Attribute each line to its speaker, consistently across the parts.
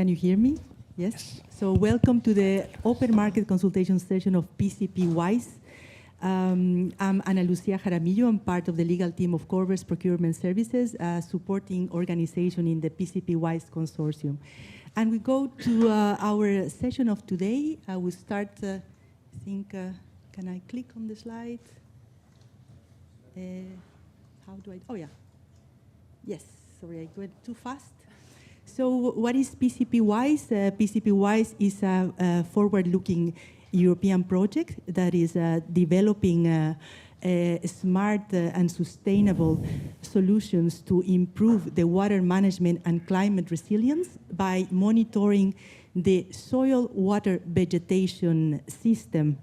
Speaker 1: Can you hear me? Yes. So welcome to the open market consultation session of PCP WISE. I'm Ana Lucia Jaramillo. I'm part of the legal team of Corvus Procurement Services, supporting organization in the PCP WISE consortium. And we go to our session of today. I will start, I think, can I click on the slide? How do I, oh yeah. Yes, sorry, I went too fast. So what is PCP WISE? PCP WISE is a forward-looking European project that is developing smart and sustainable solutions to improve the water management and climate resilience by monitoring the soil water vegetation system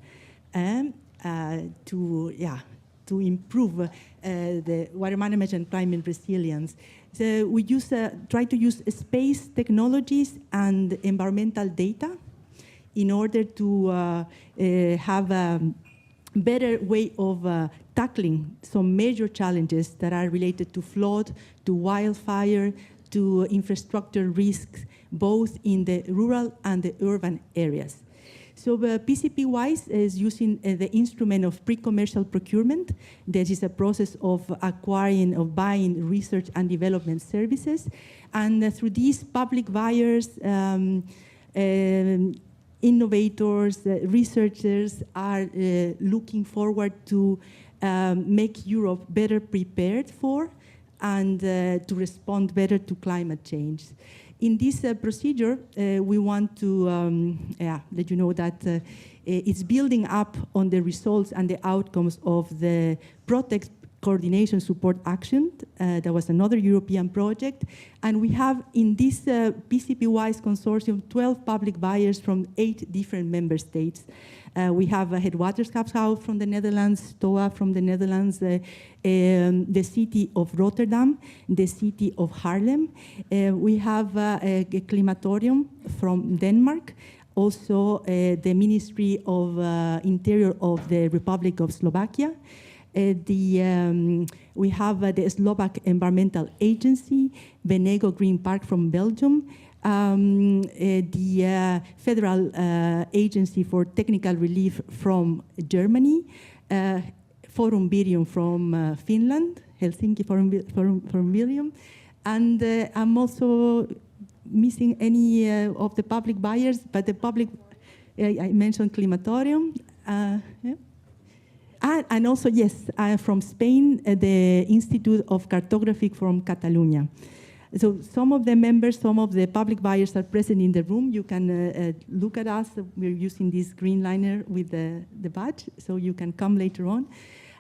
Speaker 1: to improve the water management and climate resilience. So we try to use space technologies and environmental data in order to have a better way of tackling some major challenges that are related to flood, to wildfire, to infrastructure risks, both in the rural and the urban areas. So PCP WISE is using the instrument of pre-commercial procurement. That is a process of acquiring, of buying research and development services. And through these public buyers, innovators, researchers are looking forward to make Europe better prepared for and to respond better to climate change. In this procedure, we want to let you know that it's building up on the results and the outcomes of the Protect Coordination Support Action. That was another European project. And we have in this PCP WISE consortium 12 public buyers from 8 different member states. We have Headwaterschapshouse from the Netherlands, STOA from the Netherlands, the city of Rotterdam, the city of Haarlem. We have a Climatorium from Denmark, also the Ministry of Interior of the Republic of Slovakia. We have the Slovak Environmental Agency, Benego Green Park from Belgium, the Federal Agency for Technical Relief from Germany, Forum Virium from Finland, Helsinki Forum Virium, and I'm also missing any of the public buyers, but the public, I mentioned Climatorium. Yeah. And also, yes, from Spain, the Institute of Cartography from Catalonia. So some of the members, some of the public buyers are present in the room. You can look at us. We're using this green liner with the badge, so you can come later on.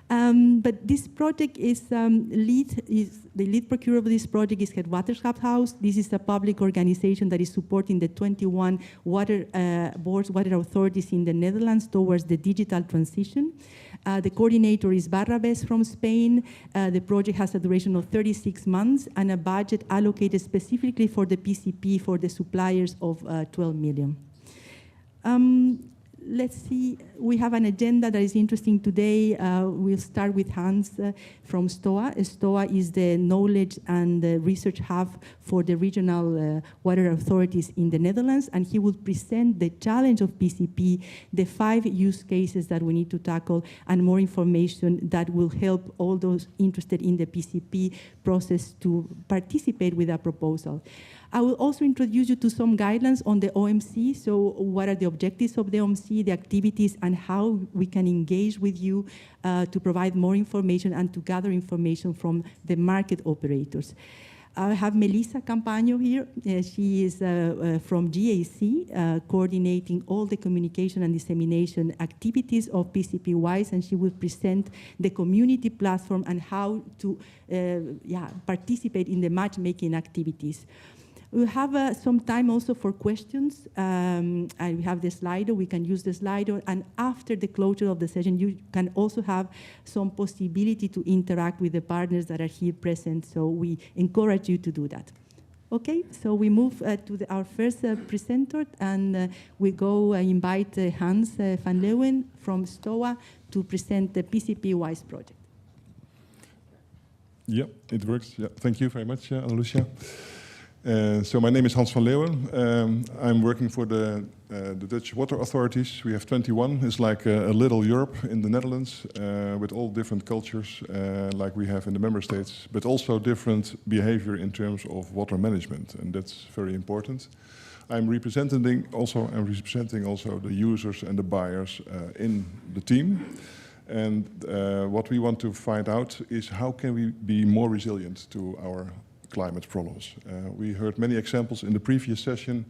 Speaker 1: But this project is, the lead procurer of this project is Headwaterschapshouse. This is a public organization that is supporting the 21 water boards, water authorities in the Netherlands towards the digital transition. The coordinator is Barrabés from Spain. The project has a duration of 36 months and a budget allocated specifically for the PCP for the suppliers of 12 million. Let's see, we have an agenda that is interesting today. We'll start with Hans from STOA. STOA is the knowledge and research hub for the regional water authorities in the Netherlands, and he will present the challenge of PCP, the 5 use cases that we need to tackle, and more information that will help all those interested in the PCP process to participate with a proposal. I will also introduce you to some guidelines on the OMC, so what are the objectives of the OMC, the activities, and how we can engage with you to provide more information and to gather information from the market operators. I have Melissa Campaño here. She is from GAC, coordinating all the communication and dissemination activities of PCP WISE, and she will present the community platform and how to participate in the matchmaking activities. We have some time also for questions. And we have the Slido. We can use the Slido. And after the closure of the session, you can also have some possibility to interact with the partners that are here present. So we encourage you to do that. Okay, so we move to our first presenter, and we go invite Hans van Leeuwen from STOA to present the PCP WISE project.
Speaker 2: Yeah, it works. Yeah. Thank you very much, Ana Lucia. So my name is Hans van Leeuwen. I'm working for the Dutch water authorities. We have 21. It's like a little Europe in the Netherlands with all different cultures like we have in the member states, but also different behavior in terms of water management, and that's very important. I'm representing also the users and the buyers in the team. And what we want to find out is how can we be more resilient to our climate problems. We heard many examples in the previous session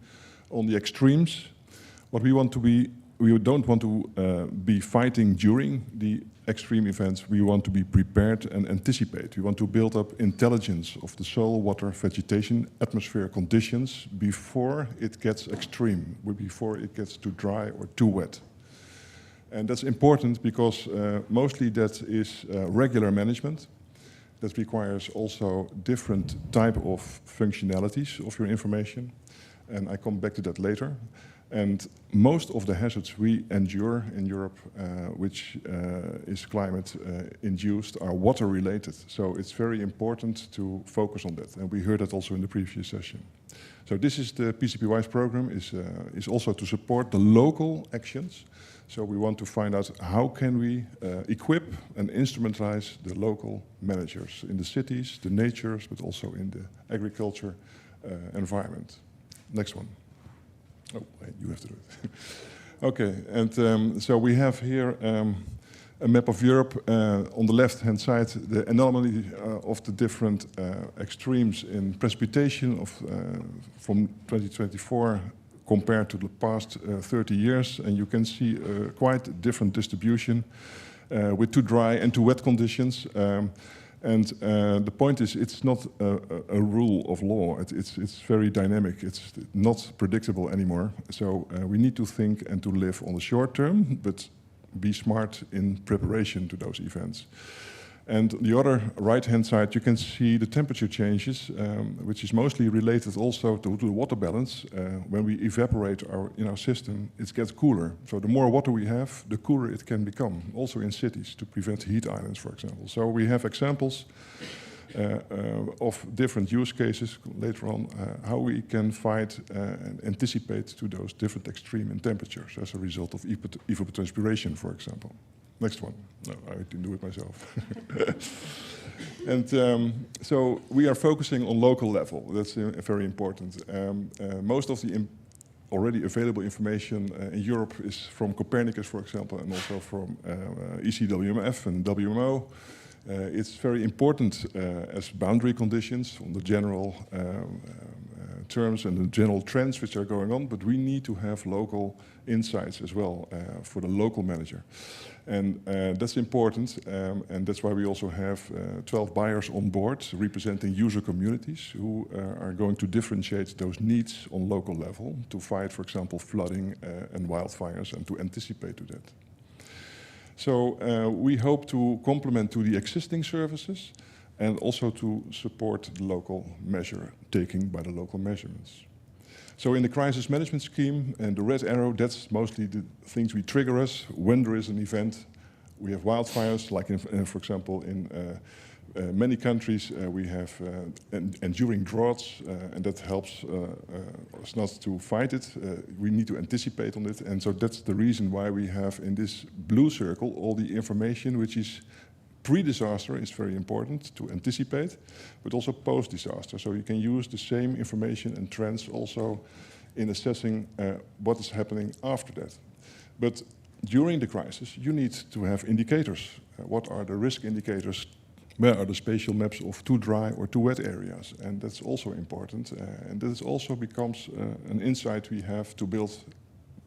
Speaker 2: on the extremes. What we want to be, we don't want to be fighting during the extreme events. We want to be prepared and anticipate. We want to build up intelligence of the soil, water, vegetation, atmosphere conditions before it gets extreme, before it gets too dry or too wet. And that's important because mostly that is regular management. That requires also different type of functionalities of your information. And I come back to that later. And most of the hazards we endure in Europe, which is climate induced, are water related. So it's very important to focus on that. And we heard that also in the previous session. So this is the PCP WISE program, is also to support the local actions. So we want to find out how can we equip and instrumentalize the local managers in the cities, the natures, but also in the agriculture environment. Next one. Oh, wait, you have to do it. Okay, and so we have here a map of Europe. On the left-hand side, the anomaly of the different extremes in precipitation from 2024 compared to the past 30 years. And you can see quite a different distribution with too dry and too wet conditions. And the point is, it's not a rule of law. It's very dynamic. It's not predictable anymore. So we need to think and to live on the short term, but be smart in preparation to those events. And the other right-hand side, you can see the temperature changes, which is mostly related also to the water balance. When we evaporate in our system, it gets cooler. So the more water we have, the cooler it can become, also in cities, to prevent heat islands, for example. So we have examples of different use cases later on, how we can fight and anticipate to those different extreme in temperatures as a result of evapotranspiration, for example. Next one. No, I didn't do it myself. And so we are focusing on local level. That's very important. Most of the already available information in Europe is from Copernicus, for example, and also from ECWMF and WMO. It's very important as boundary conditions on the general terms and the general trends which are going on, but we need to have local insights as well for the local manager. And that's important, and that's why we also have 12 buyers on board representing user communities who are going to differentiate those needs on local level to fight, for example, flooding and wildfires and to anticipate to that. So we hope to complement to the existing services and also to support the local measure taking by the local measurements. So in the crisis management scheme, and the red arrow, that's mostly the things we trigger us when there is an event. We have wildfires, like for example, in many countries we have enduring droughts, and that helps us not to fight it. We need to anticipate on it, and so that's the reason why we have in this blue circle all the information which is pre-disaster is very important to anticipate, but also post-disaster. So you can use the same information and trends also in assessing what is happening after that. But during the crisis, you need to have indicators. What are the risk indicators? Where are the spatial maps of too dry or too wet areas? And that's also important. And this also becomes an insight we have to build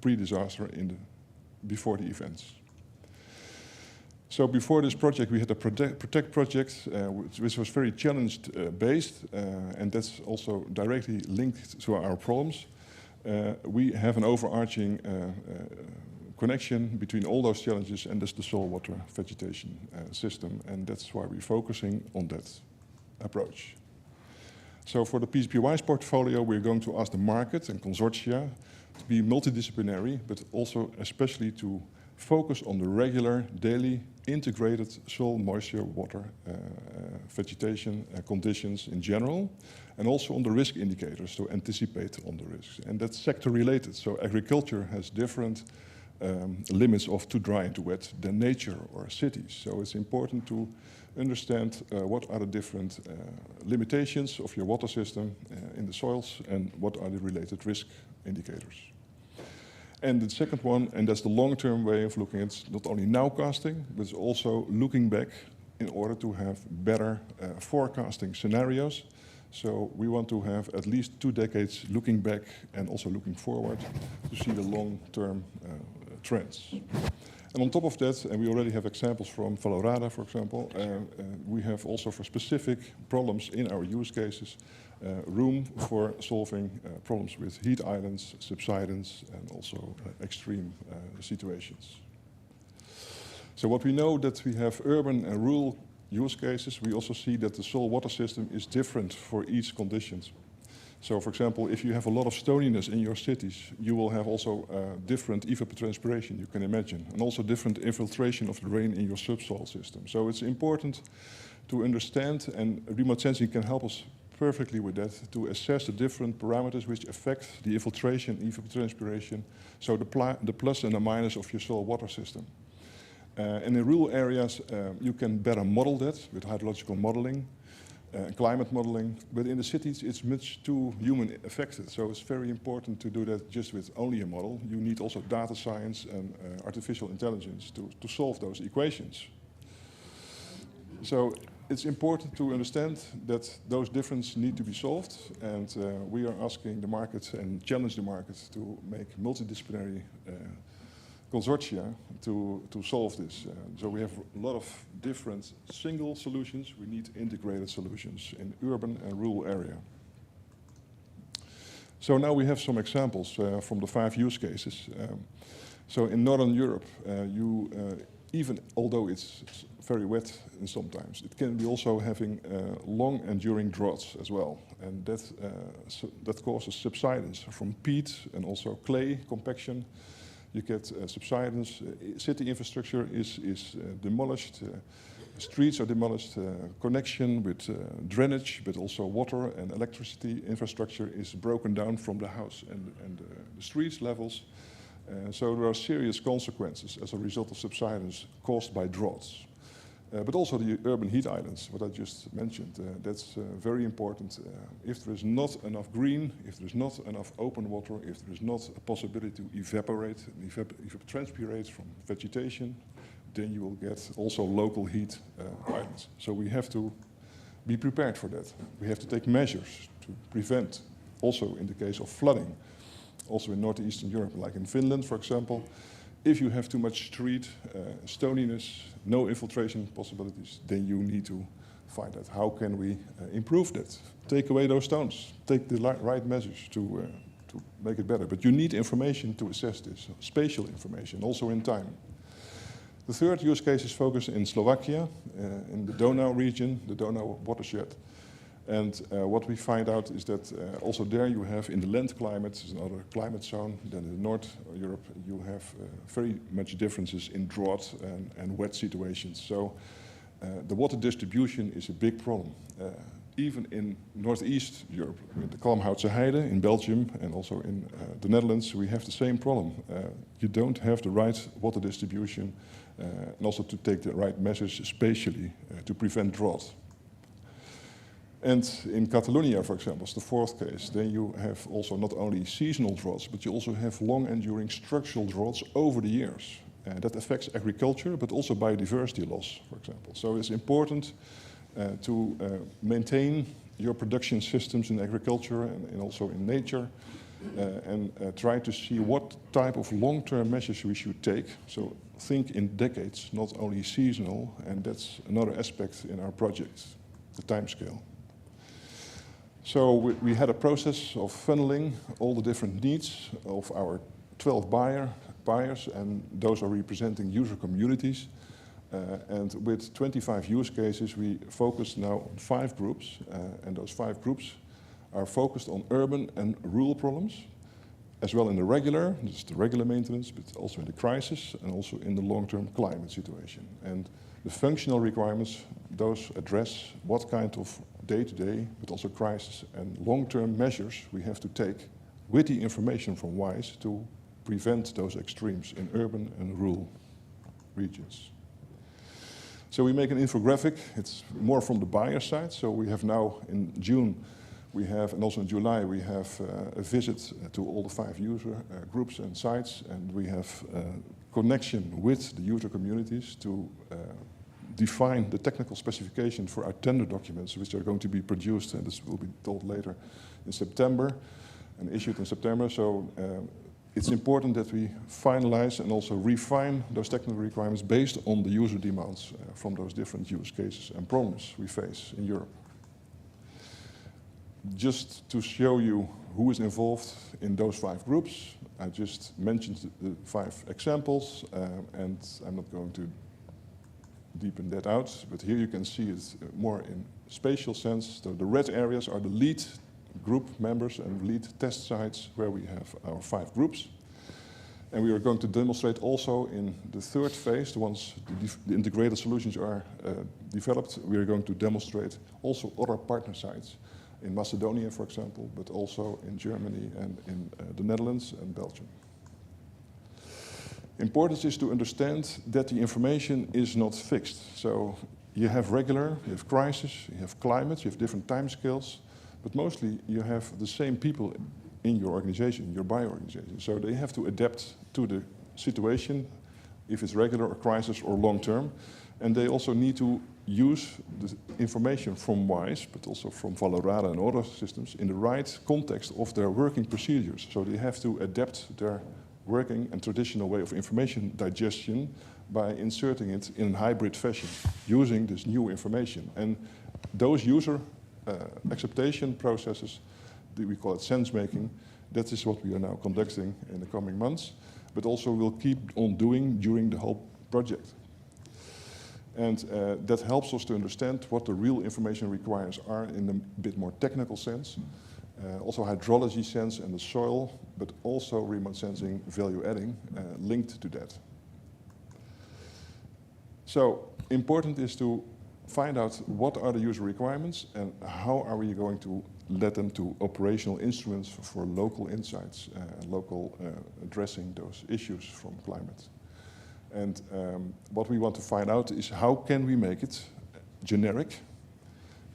Speaker 2: pre-disaster before the events. So before this project, we had a Protect project, which was very challenge-based, and that's also directly linked to our problems. We have an overarching connection between all those challenges, and that's the soil, water, vegetation system, and that's why we're focusing on that approach. So for the PCP WISE portfolio, we're going to ask the market and consortia to be multidisciplinary, but also especially to focus on the regular, daily, integrated soil moisture, water, vegetation conditions in general, and also on the risk indicators to anticipate on the risks. And that's sector related, so agriculture has different limits of too dry and too wet than nature or cities. So it's important to understand what are the different limitations of your water system in the soils and what are the related risk indicators. And the second one, and that's the long-term way of looking at not only nowcasting, but it's also looking back in order to have better forecasting scenarios. So we want to have at least 2 decades looking back and also looking forward to see the long-term trends. And on top of that, and we already have examples from Valorada, for example, we have also for specific problems in our use cases, room for solving problems with heat islands, subsidence, and also extreme situations. So what we know that we have urban and rural use cases, we also see that the soil water system is different for each conditions. So for example, if you have a lot of stoniness in your cities, you will have also different evapotranspiration, you can imagine, and also different infiltration of the rain in your subsoil system. So it's important to understand, and remote sensing can help us perfectly with that, to assess the different parameters which affect the infiltration, evapotranspiration, so the plus and the minus of your soil water system. And in rural areas, you can better model that with hydrological modeling, climate modeling, but in the cities it's much too human affected, so it's very important to do that just with only a model. You need also data science and artificial intelligence to solve those equations. So it's important to understand that those differences need to be solved, and we are asking the market and challenge the market to make multidisciplinary consortia to solve this. So we have a lot of different single solutions. We need integrated solutions in urban and rural area. So now we have some examples from the 5 use cases. So in Northern Europe, even although it's very wet and sometimes, it can be also having long enduring droughts as well. And that causes subsidence from peat and also clay compaction. You get subsidence, city infrastructure is demolished, streets are demolished, connection with drainage, but also water and electricity infrastructure is broken down from the house and the streets levels. So there are serious consequences as a result of subsidence caused by droughts. But also the urban heat islands, what I just mentioned, that's very important. If there is not enough green, if there is not enough open water, if there is not a possibility to evaporate, evapotranspirate from vegetation, then you will get also local heat islands. So we have to be prepared for that. We have to take measures to prevent, also in the case of flooding, also in northeastern Europe, like in Finland, for example. If you have too much street, stoniness, no infiltration possibilities, then you need to find out how can we improve that. Take away those stones, take the right measures to make it better. But you need information to assess this, spatial information, also in time. The third use case is focused in Slovakia, in the Donau region, the Donau watershed. And what we find out is that also there you have in the land climate, is another climate zone, then in North Europe you have very much differences in drought and wet situations. So the water distribution is a big problem. Even in Northeast Europe, with the Kalmhoutse Heide in Belgium and also in the Netherlands, we have the same problem. You don't have the right water distribution and also to take the right measures spatially to prevent drought. And in Catalonia, for example, is the fourth case. Then you have also not only seasonal droughts, but you also have long-enduring structural droughts over the years. That affects agriculture, but also biodiversity loss, for example. So it's important to maintain your production systems in agriculture and also in nature, and try to see what type of long-term measures we should take. So think in decades, not only seasonal, and that's another aspect in our projects, the timescale. So we had a process of funneling all the different needs of our 12 buyers, and those are representing user communities. And with 25 use cases, we focused now on 5 groups, and those 5 groups are focused on urban and rural problems. as well in the regular, this is the regular maintenance, but also in the crisis and also in the long-term climate situation. And the functional requirements, those address what kind of day-to-day, but also crisis and long-term measures we have to take with the information from WISE to prevent those extremes in urban and rural regions. So we make an infographic. It's more from the buyer side. So we have now in June, we have, and also in July, we have a visit to all the 5 user groups and sites, and we have connection with the user communities to define the technical specification for our tender documents, which are going to be produced, and this will be told later, in September, and issued in September. So it's important that we finalize and also refine those technical requirements based on the user demands from those different use cases and problems we face in Europe. Just to show you who is involved in those 5 groups, I just mentioned the 5 examples, and I'm not going to deepen that out, but here you can see it more in spatial sense. So the red areas are the lead group members and lead test sites where we have our 5 groups. And we are going to demonstrate also in the 3rd phase, once the integrated solutions are developed, we are going to demonstrate also other partner sites in Macedonia, for example, but also in Germany and in the Netherlands and Belgium. Important is to understand that the information is not fixed. So you have regular, you have crisis, you have climate, you have different timescales, but mostly you have the same people in your organization, your buyer organization. So they have to adapt to the situation, if it's regular or crisis or long term. And they also need to use the information from WISE, but also from Valorada and other systems, in the right context of their working procedures. So they have to adapt their working and traditional way of information digestion by inserting it in a hybrid fashion, using this new information. And those user acceptation processes, we call it sense making, that is what we are now conducting in the coming months, but also will keep on doing during the whole project. And that helps us to understand what the real information requirements are in a bit more technical sense, also hydrology sense and the soil, but also remote sensing value adding linked to that. So important is to find out what are the user requirements and how are we going to let them to operational instruments for local insights, local addressing those issues from climate. And what we want to find out is how can we make it generic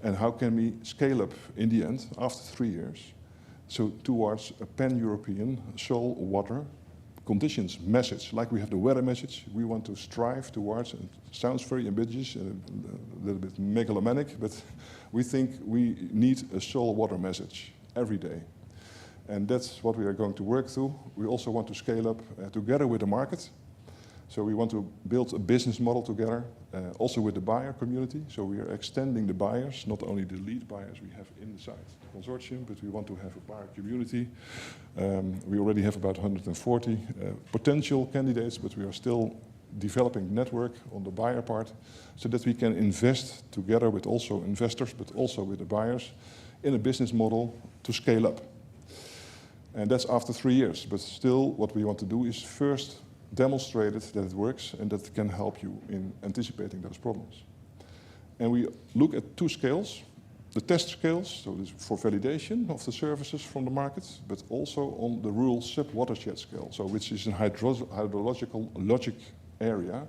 Speaker 2: and how can we scale up in the end after 3 years so towards a pan-European soil water conditions message. Like we have the weather message, we want to strive towards, it sounds very ambitious and a little bit megalomaniac, but we think we need a soil water message every day. And that's what we are going to work through. We also want to scale up together with the market. So we want to build a business model together, also with the buyer community. So we are extending the buyers, not only the lead buyers we have inside the consortium, but we want to have a buyer community. We already have about 140 potential candidates, but we are still developing the network on the buyer part so that we can invest together with also investors, but also with the buyers in a business model to scale up. And that's after 3 years. But still, what we want to do is first demonstrate it, that it works, and that can help you in anticipating those problems. And we look at 2 scales. The test scales, so this for validation of the services from the market, but also on the rural sub-watershed scale, so which is a hydrological logic area,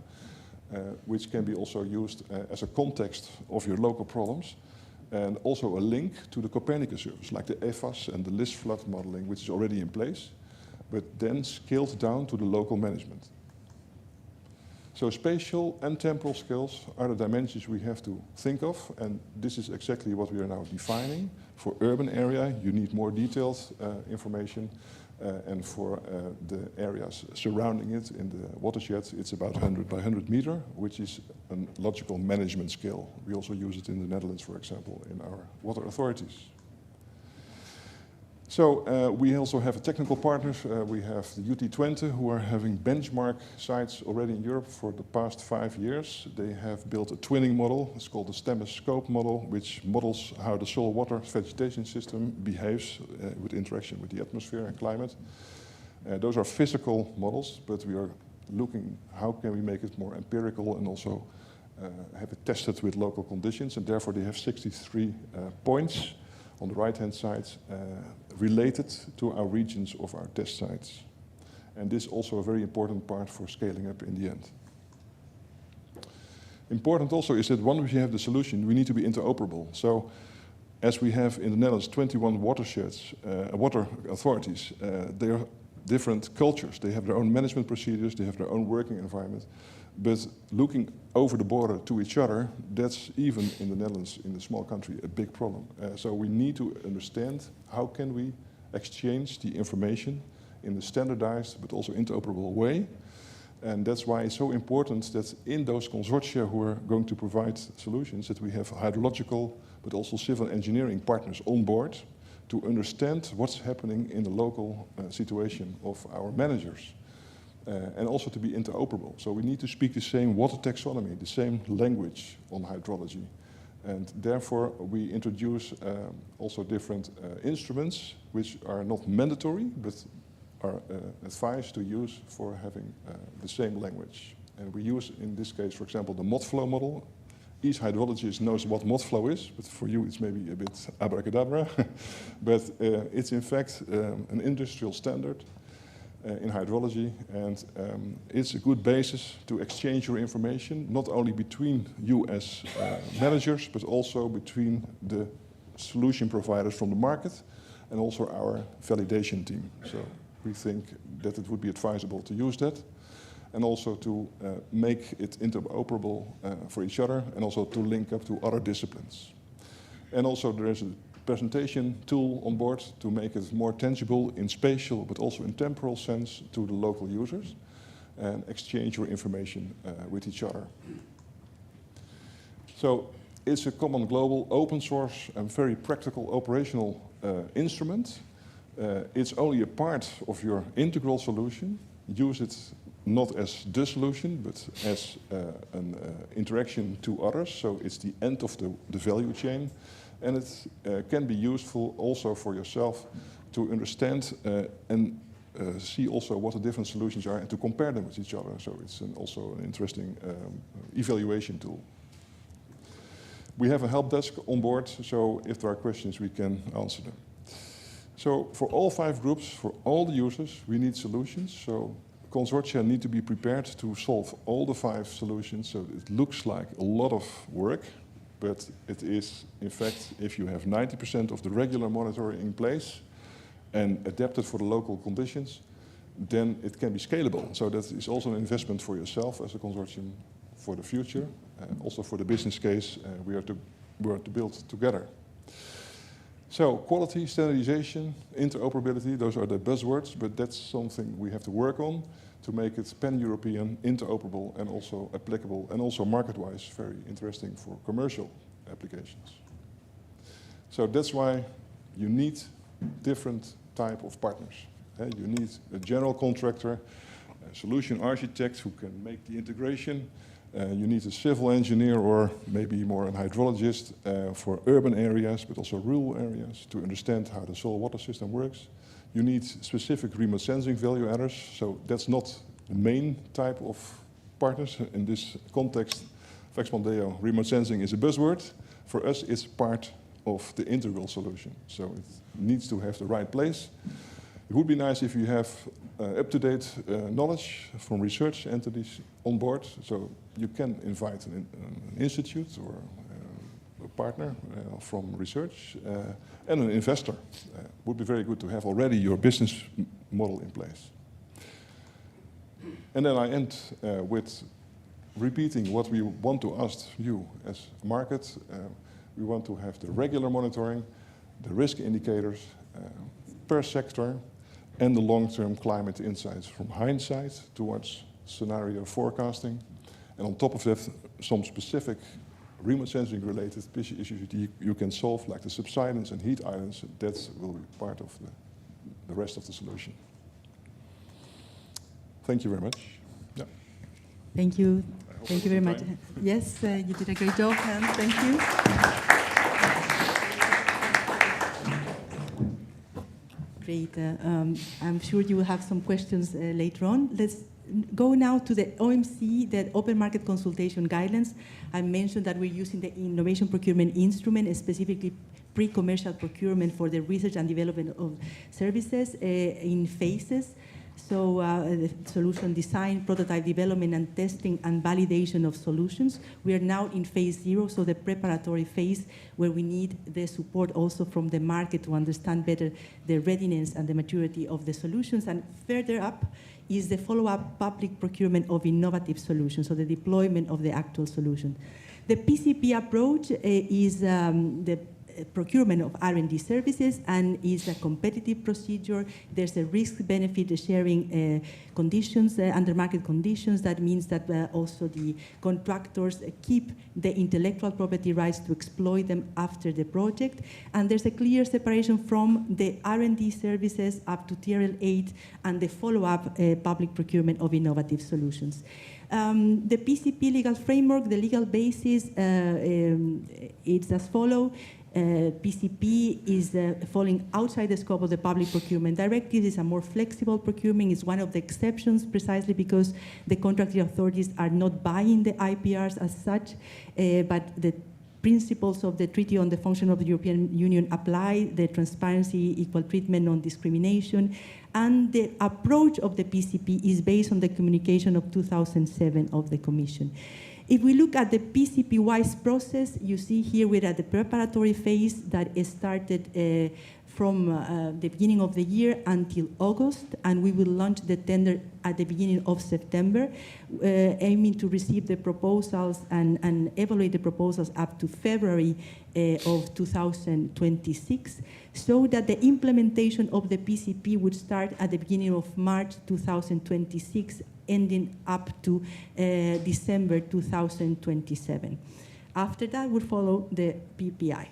Speaker 2: which can be also used as a context of your local problems, and also a link to the Copernicus service, like the EFAS and the list flood modeling, which is already in place, but then scaled down to the local management. So spatial and temporal scales are the dimensions we have to think of, and this is exactly what we are now defining. For urban area, you need more detailed information, and for the areas surrounding it in the watershed, it's about 100 by 100 meter, which is a logical management scale. We also use it in the Netherlands, for example, in our water authorities. So we also have technical partners. We have the UT Twente, who are having benchmark sites already in Europe for the past 5 years. They have built a twinning model. It's called the STEMMIS scope model, which models how the soil water vegetation system behaves with interaction with the atmosphere and climate. Those are physical models, but we are looking how can we make it more empirical and also have it tested with local conditions, and therefore they have 63 points on the right-hand side related to our regions of our test sites. And this is also a very important part for scaling up in the end. Important also is that once we have the solution, we need to be interoperable. So as we have in the Netherlands 21 watersheds, water authorities, they are different cultures. They have their own management procedures, they have their own working environment. But looking over the border to each other, that's even in the Netherlands, in a small country, a big problem. So we need to understand how can we exchange the information in a standardized but also interoperable way. And that's why it's so important that in those consortia who are going to provide solutions, that we have hydrological but also civil engineering partners on board to understand what's happening in the local situation of our managers. And also to be interoperable. So we need to speak the same water taxonomy, the same language on hydrology. And therefore we introduce also different instruments which are not mandatory, but are advised to use for having the same language. And we use, in this case, for example, the ModFlow model. Each hydrologist knows what ModFlow is, but for you it's maybe a bit abracadabra. But it's in fact an industrial standard in hydrology, and it's a good basis to exchange your information, not only between you as managers, but also between the solution providers from the market and also our validation team. So we think that it would be advisable to use that, and also to make it interoperable for each other, and also to link up to other disciplines. And also there is a presentation tool on board to make it more tangible in spatial but also in temporal sense to the local users, and exchange your information with each other. So it's a common global open source and very practical operational instrument. It's only a part of your integral solution. Use it not as the solution, but as an interaction to others. So it's the end of the value chain. And it can be useful also for yourself to understand and see also what the different solutions are and to compare them with each other. So it's also an interesting evaluation tool. We have a help desk on board, so if there are questions, we can answer them. So for all 5 groups, for all the users, we need solutions. So consortia need to be prepared to solve all the 5 solutions. So it looks like a lot of work, but it is, in fact, if you have 90% of the regular monitoring in place and adapted for the local conditions, then it can be scalable. So that is also an investment for yourself as a consortium for the future, and also for the business case we are to build together. So quality, standardization, interoperability, those are the buzzwords, but that's something we have to work on to make it pan-European, interoperable, and also applicable, and also market-wise very interesting for commercial applications. So that's why you need different type of partners. You need a general contractor, a solution architect who can make the integration. You need a civil engineer or maybe more an hydrologist for urban areas, but also rural areas to understand how the soil water system works. You need specific remote sensing value adders, so that's not the main type of partners. In this context of EXPANDEO, remote sensing is a buzzword. For us, it's part of the integral solution, so it needs to have the right place. It would be nice if you have up-to-date knowledge from research entities on board, so you can invite an institute or a partner from research and an investor. Would be very good to have already your business model in place. And then I end with repeating what we want to ask you as a market. We want to have the regular monitoring, the risk indicators per sector, and the long-term climate insights from hindsight towards scenario forecasting. And on top of that, some specific remote sensing related issues you can solve, like the subsidence and heat islands. That will be part of the rest of the solution. Thank you very much. Yeah.
Speaker 1: Thank you. Thank you very much. Yes, you did a great job, Hans. Thank you. Great. I'm sure you will have some questions later on. Let's go now to the OMC, the Open Market Consultation Guidelines. I mentioned that we're using the Innovation Procurement Instrument, specifically pre-commercial procurement for the research and development of services in phases. So the solution design, prototype development, and testing and validation of solutions. We are now in phase 0, so the preparatory phase where we need the support also from the market to understand better the readiness and the maturity of the solutions. And further up is the follow-up public procurement of innovative solutions, so the deployment of the actual solution. The PCP approach is the procurement of R&D services and is a competitive procedure. There's a risk-benefit sharing conditions under market conditions. That means that also the contractors keep the intellectual property rights to exploit them after the project. And there's a clear separation from the R&D services up to TRL 8 and the follow-up public procurement of innovative solutions. The PCP legal framework, the legal basis, it's as follows. PCP is falling outside the scope of the public procurement directive. It's a more flexible procurement. It's one of the exceptions precisely because the contracting authorities are not buying the IPRs as such, but the principles of the Treaty on the Function of the European Union apply, the transparency, equal treatment, non-discrimination, and the approach of the PCP is based on the communication of 2007 of the Commission. If we look at the PCP WISE process, you see here we're at the preparatory phase that started from the beginning of the year until August, and we will launch the tender at the beginning of September, aiming to receive the proposals and evaluate the proposals up to February of 2026, so that the implementation of the PCP would start at the beginning of March 2026, ending up to December 2027. After that would follow the PPI.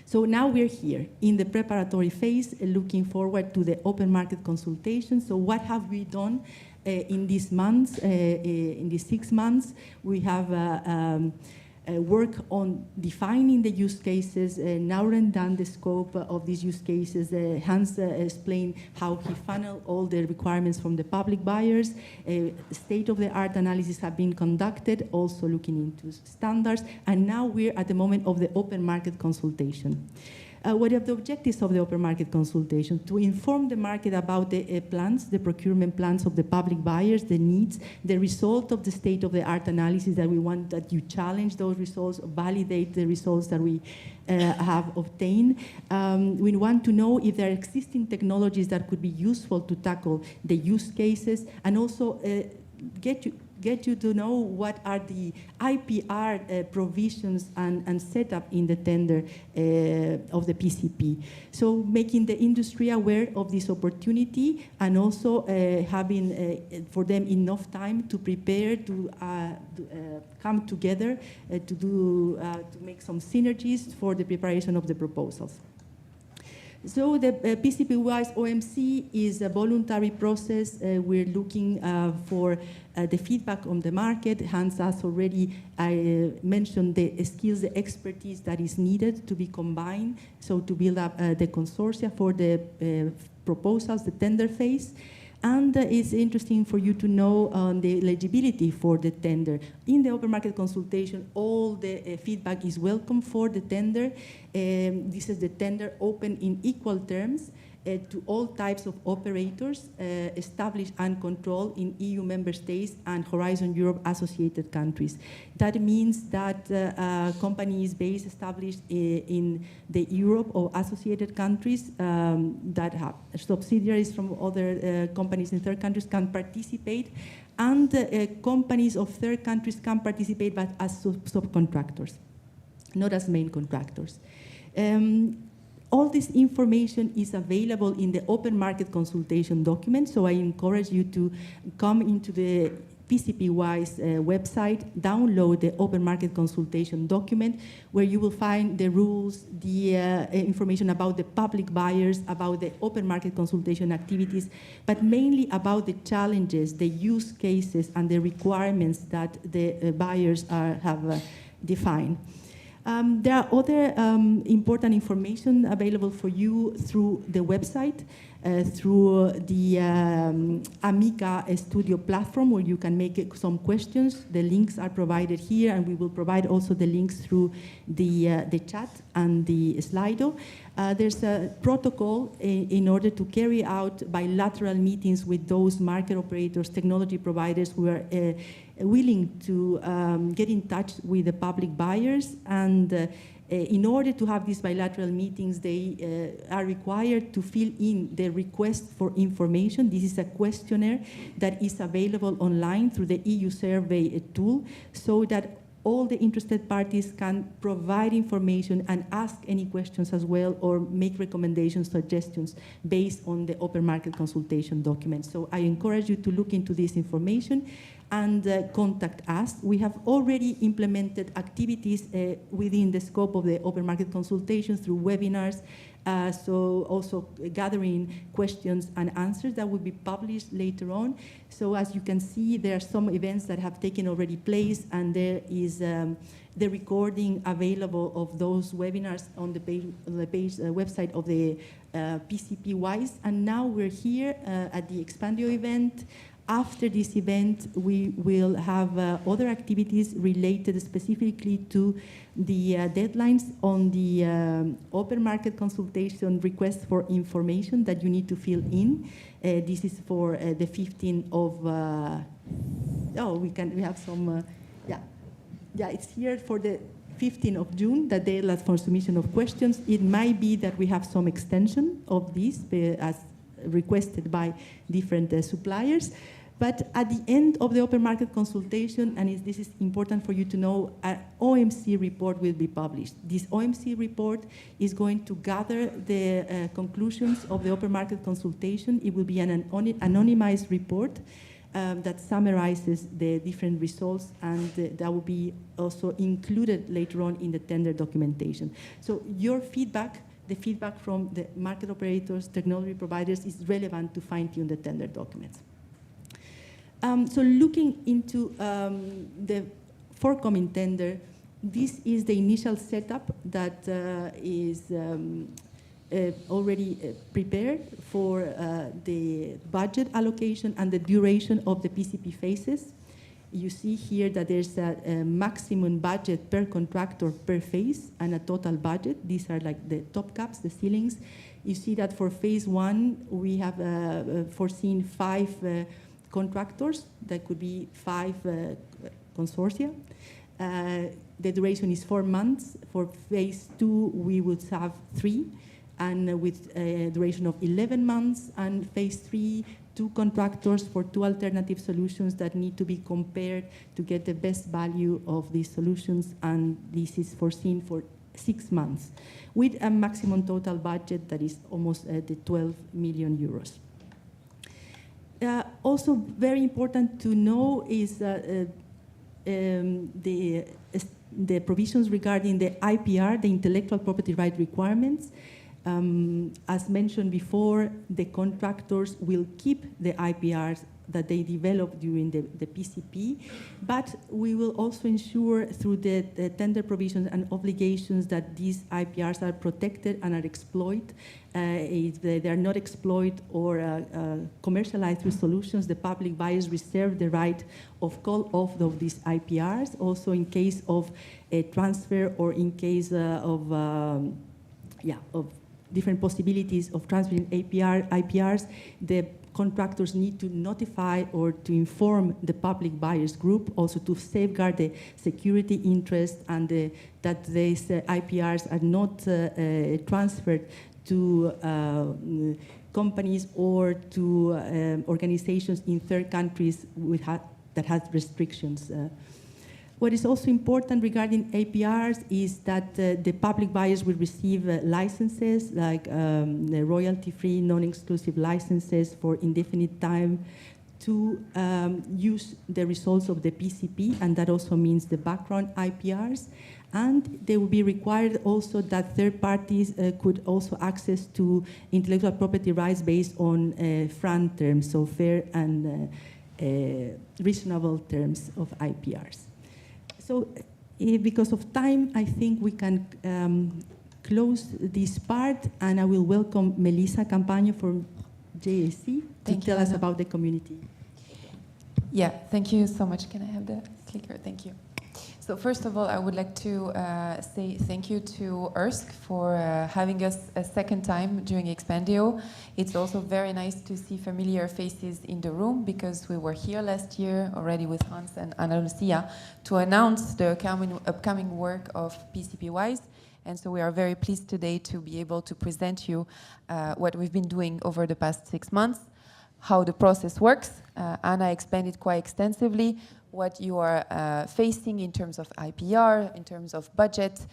Speaker 1: So now we're here in the preparatory phase, looking forward to the open market consultation. So what have we done in these months, in these 6 months? We have work on defining the use cases, narrowing down the scope of these use cases. Hans explained how he funneled all the requirements from the public buyers. State-of-the-art analysis have been conducted, also looking into standards, and now we're at the moment of the open market consultation. What are the objectives of the open market consultation? To inform the market about the plans, the procurement plans of the public buyers, the needs, the result of the state-of-the-art analysis that we want that you challenge those results, validate the results that we have obtained. We want to know if there are existing technologies that could be useful to tackle the use cases, and also get you to know what are the IPR provisions and setup in the tender of the PCP. So making the industry aware of this opportunity, and also having for them enough time to prepare, to come together to make some synergies for the preparation of the proposals. So the PCP WISE OMC is a voluntary process. We're looking for the feedback on the market. Hans has already mentioned the skills, the expertise that is needed to be combined, so to build up the consortia for the proposals, the tender phase. And it's interesting for you to know the eligibility for the tender. In the open market consultation, all the feedback is welcome for the tender. This is the tender open in equal terms to all types of operators established and controlled in EU member states and Horizon Europe associated countries. That means that companies based established in the Europe or associated countries that have subsidiaries from other companies in third countries can participate, and companies of third countries can participate but as subcontractors, not as main contractors. All this information is available in the open market consultation document, so I encourage you to come into the PCP WISE website, download the open market consultation document, where you will find the rules, the information about the public buyers, about the open market consultation activities, but mainly about the challenges, the use cases, and the requirements that the buyers have defined. There are other important information available for you through the website, through the Amica Studio platform, where you can make some questions. The links are provided here, and we will provide also the links through the chat and the Slido. There's a protocol in order to carry out bilateral meetings with those market operators, technology providers who are willing to get in touch with the public buyers. And in order to have these bilateral meetings, they are required to fill in the request for information. This is a questionnaire that is available online through the EU survey tool, so that all the interested parties can provide information and ask any questions as well, or make recommendations, suggestions based on the open market consultation document. So I encourage you to look into this information and contact us. We have already implemented activities within the scope of the open market consultation through webinars, so also gathering questions and answers that will be published later on. So as you can see, there are some events that have taken already place, and there is the recording available of those webinars on the website of the PCP WISE. And now we're here at the EXPANDEO event. After this event, we will have other activities related specifically to the deadlines on the open market consultation request for information that you need to fill in. This is for the 15th of, we have some, yeah, it's here for the 15th of June, the deadline for submission of questions. It might be that we have some extension of this as requested by different suppliers. But at the end of the open market consultation, and this is important for you to know, an OMC report will be published. This OMC report is going to gather the conclusions of the open market consultation. It will be an anonymized report that summarizes the different results, and that will be also included later on in the tender documentation. So your feedback, the feedback from the market operators, technology providers, is relevant to fine-tune the tender documents. So looking into the forthcoming tender, this is the initial setup that is already prepared for the budget allocation and the duration of the PCP phases. You see here that there's a maximum budget per contractor per phase and a total budget. These are like the top caps, the ceilings. You see that for phase 1, we have foreseen 5 contractors. That could be 5 consortia. The duration is 4 months. For phase 2, we would have 3, and with a duration of 11 months. And phase 3, 2 contractors for 2 alternative solutions that need to be compared to get the best value of these solutions. And this is foreseen for 6 months, with a maximum total budget that is almost the 12 million euros. Also very important to know is the provisions regarding the IPR, the intellectual property right requirements. As mentioned before, the contractors will keep the IPRs that they develop during the PCP, but we will also ensure through the tender provisions and obligations that these IPRs are protected and are exploited. If they are not exploited or commercialized through solutions, the public buyers reserve the right of call off of these IPRs, also in case of a transfer or in case of different possibilities of transferring IPRs. The contractors need to notify or to inform the public buyers group, also to safeguard the security interest, and that these IPRs are not transferred to companies or to organizations in third countries that have restrictions. What is also important regarding APRs is that the public buyers will receive licenses, like the royalty-free, non-exclusive licenses for indefinite time to use the results of the PCP, and that also means the background IPRs. And they will be required also that third parties could also access to intellectual property rights based on FRAN terms, so fair and reasonable terms of IPRs. So Because of time, I think we can close this part, and I will welcome Melissa Campaño from JSC to tell us about the community.
Speaker 3: Yeah, thank you so much. Can I have the clicker? Thank you. So first of all, I would like to say thank you to ERSC for having us a second time during EXPANDEO. It's also very nice to see familiar faces in the room, because we were here last year already with Hans and Ana Lucia to announce the upcoming work of PCP WISE. And so we are very pleased today to be able to present you what we've been doing over the past 6 months, how the process works. Anna explained it quite extensively, what you are facing in terms of IPR, in terms of budget,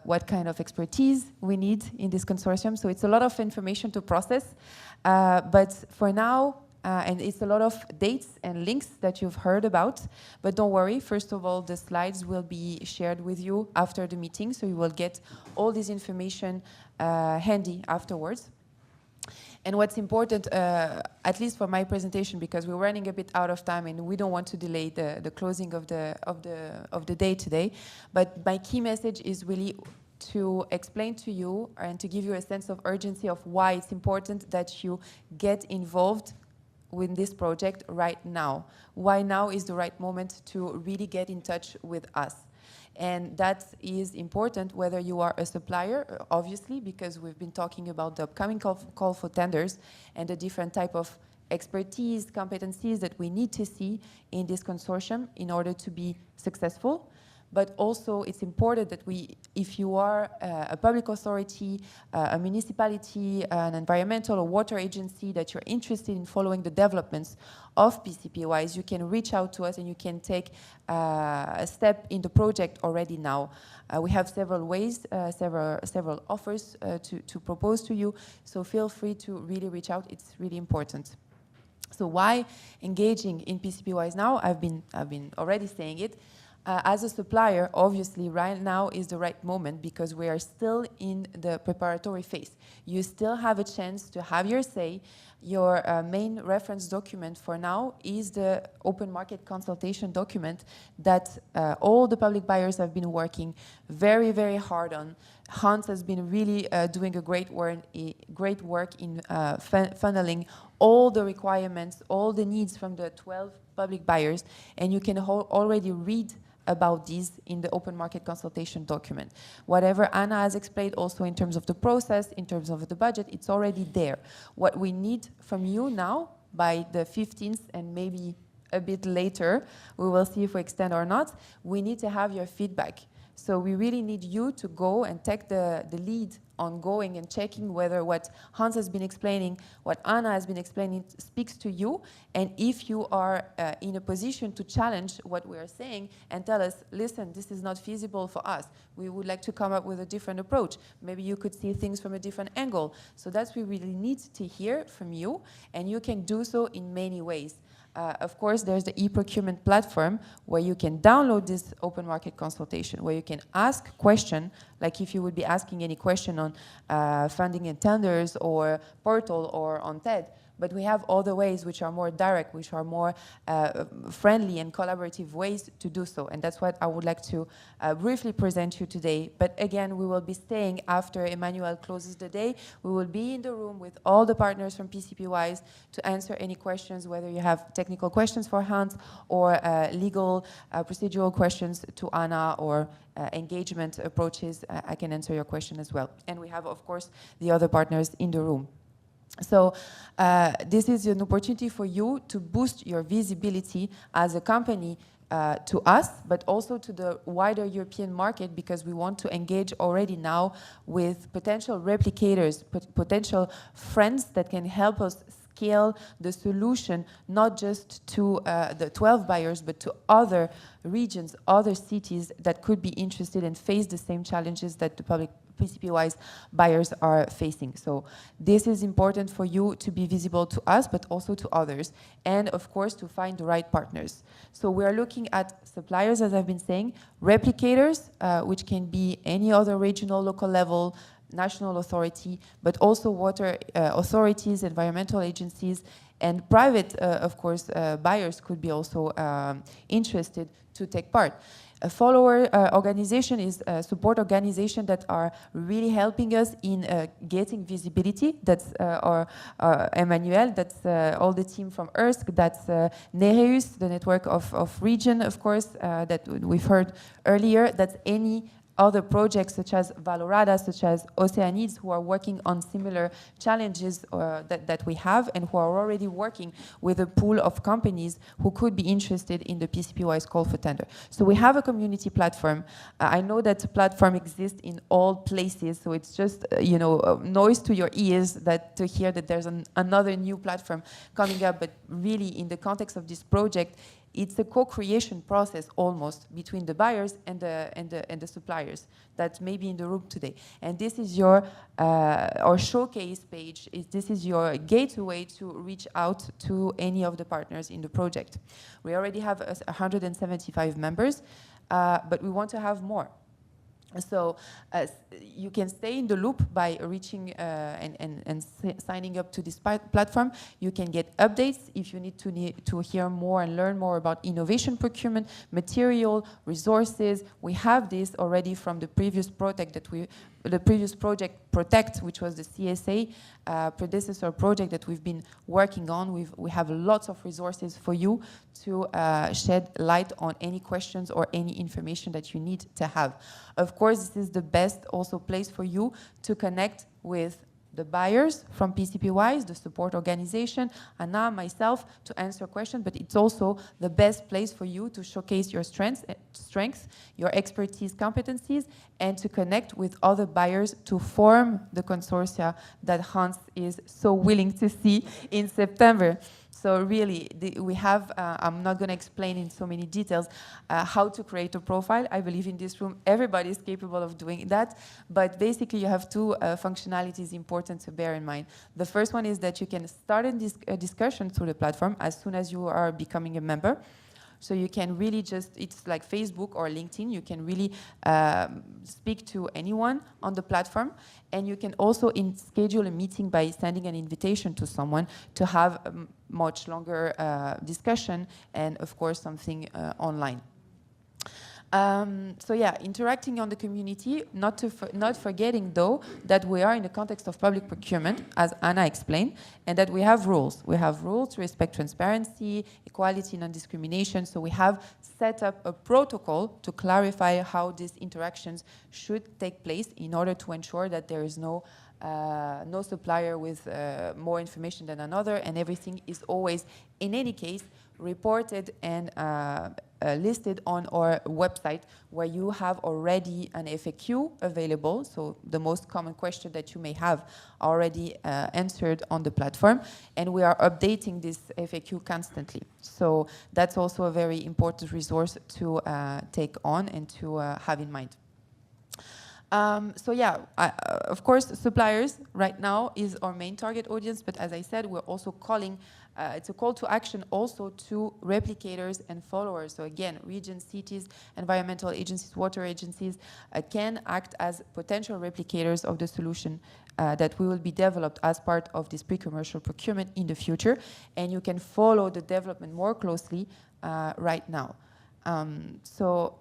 Speaker 3: what kind of expertise we need in this consortium. So it's a lot of information to process. But for now, and it's a lot of dates and links that you've heard about. But don't worry, first of all, the slides will be shared with you after the meeting, so you will get all this information handy afterwards. And what's important, at least for my presentation, because we're running a bit out of time and we don't want to delay the closing of the day today, but my key message is really to explain to you and to give you a sense of urgency of why it's important that you get involved with this project right now. Why now is the right moment to really get in touch with us. And that is important whether you are a supplier, obviously, because we've been talking about the upcoming call for tenders and the different type of expertise, competencies that we need to see in this consortium in order to be successful. But also it's important that if you are a public authority, a municipality, an environmental or water agency, that you're interested in following the developments of PCP WISE, you can reach out to us and you can take a step in the project already now. We have several ways, several offers to propose to you, so feel free to really reach out. It's really important. So why engaging in PCP WISE now? I've been already saying it. As a supplier, obviously, right now is the right moment because we are still in the preparatory phase. You still have a chance to have your say. Your main reference document for now is the open market consultation document that all the public buyers have been working very, very hard on. Hans has been really doing a great work in funneling all the requirements, all the needs from the 12 public buyers, and you can already read about these in the open market consultation document. Whatever Anna has explained also in terms of the process, in terms of the budget, it's already there. What we need from you now by the 15th and maybe a bit later, we will see if we extend or not, we need to have your feedback. So we really need you to go and take the lead on going and checking whether what Hans has been explaining, what Anna has been explaining speaks to you, and if you are in a position to challenge what we are saying and tell us, listen, this is not feasible for us. We would like to come up with a different approach. Maybe you could see things from a different angle. So that's what we really need to hear from you, and you can do so in many ways. Of course, there's the e-procurement platform where you can download this open market consultation, where you can ask questions, like if you would be asking any question on funding and tenders or portal or on TED. But we have other ways which are more direct, which are more friendly and collaborative ways to do so. And that's what I would like to briefly present you today. But again, we will be staying after Emmanuel closes the day. We will be in the room with all the partners from PCP WISE to answer any questions, whether you have technical questions for Hans or legal procedural questions to Anna or engagement approaches. I can answer your question as well. And we have, of course, the other partners in the room. So this is an opportunity for you to boost your visibility as a company to us, but also to the wider European market, because we want to engage already now with potential replicators, potential friends that can help us scale the solution, not just to the 12 buyers, but to other regions, other cities that could be interested and face the same challenges that the public PCP WISE buyers are facing. So this is important for you to be visible to us, but also to others, and of course to find the right partners. So we are looking at suppliers, as I've been saying, replicators, which can be any other regional, local level national authority, but also water authorities, environmental agencies, and private, of course, buyers could be also interested to take part. A follower organization is a support organization that are really helping us in getting visibility. That's our Emmanuel, that's all the team from ERSC, that's Nereus, the network of region, of course, that we've heard earlier. That's any other projects such as Valorada, such as Oceanides, who are working on similar challenges that we have, and who are already working with a pool of companies who could be interested in the PCP WISE call for tender. So we have a community platform. I know that the platform exists in all places, so it's just noise to your ears that to hear that there's another new platform coming up, but really in the context of this project, it's a co-creation process almost between the buyers and the suppliers that may be in the room today. And this is your our showcase page. This is your gateway to reach out to any of the partners in the project. We already have 175 members, but we want to have more. So you can stay in the loop by reaching and signing up to this platform. You can get updates if you need to hear more and learn more about innovation procurement, material, resources. We have this already from the previous project Protect, which was the CSA predecessor project that we've been working on. We have lots of resources for you to shed light on any questions or any information that you need to have. Of course, this is the best also place for you to connect with the buyers from PCP WISE, the support organization, Anna, myself, to answer questions, but it's also the best place for you to showcase your strengths, your expertise, competencies, and to connect with other buyers to form the consortia that Hans is so willing to see in September. So really, we have, I'm not going to explain in so many details how to create a profile. I believe in this room, everybody is capable of doing that. But basically, you have two functionalities important to bear in mind. The first one is that you can start a discussion through the platform as soon as you are becoming a member. So you can really just, it's like Facebook or LinkedIn, you can really speak to anyone on the platform. And you can also schedule a meeting by sending an invitation to someone to have a much longer discussion and, of course, something online. So yeah, interacting on the community, not forgetting though that we are in the context of public procurement, as Anna explained, and that we have rules. We have rules to respect transparency, equality, non-discrimination. So we have set up a protocol to clarify how these interactions should take place in order to ensure that there is no supplier with more information than another, and everything is always, in any case, reported and listed on our website, where you have already an FAQ available. So the most common question that you may have already answered on the platform, and we are updating this FAQ constantly. So that's also a very important resource to take on and to have in mind. So yeah, of course, suppliers right now is our main target audience, but as I said, we're also calling, it's a call to action also to replicators and followers. So again, regions, cities, environmental agencies, water agencies can act as potential replicators of the solution that will be developed as part of this pre-commercial procurement in the future. And you can follow the development more closely right now. So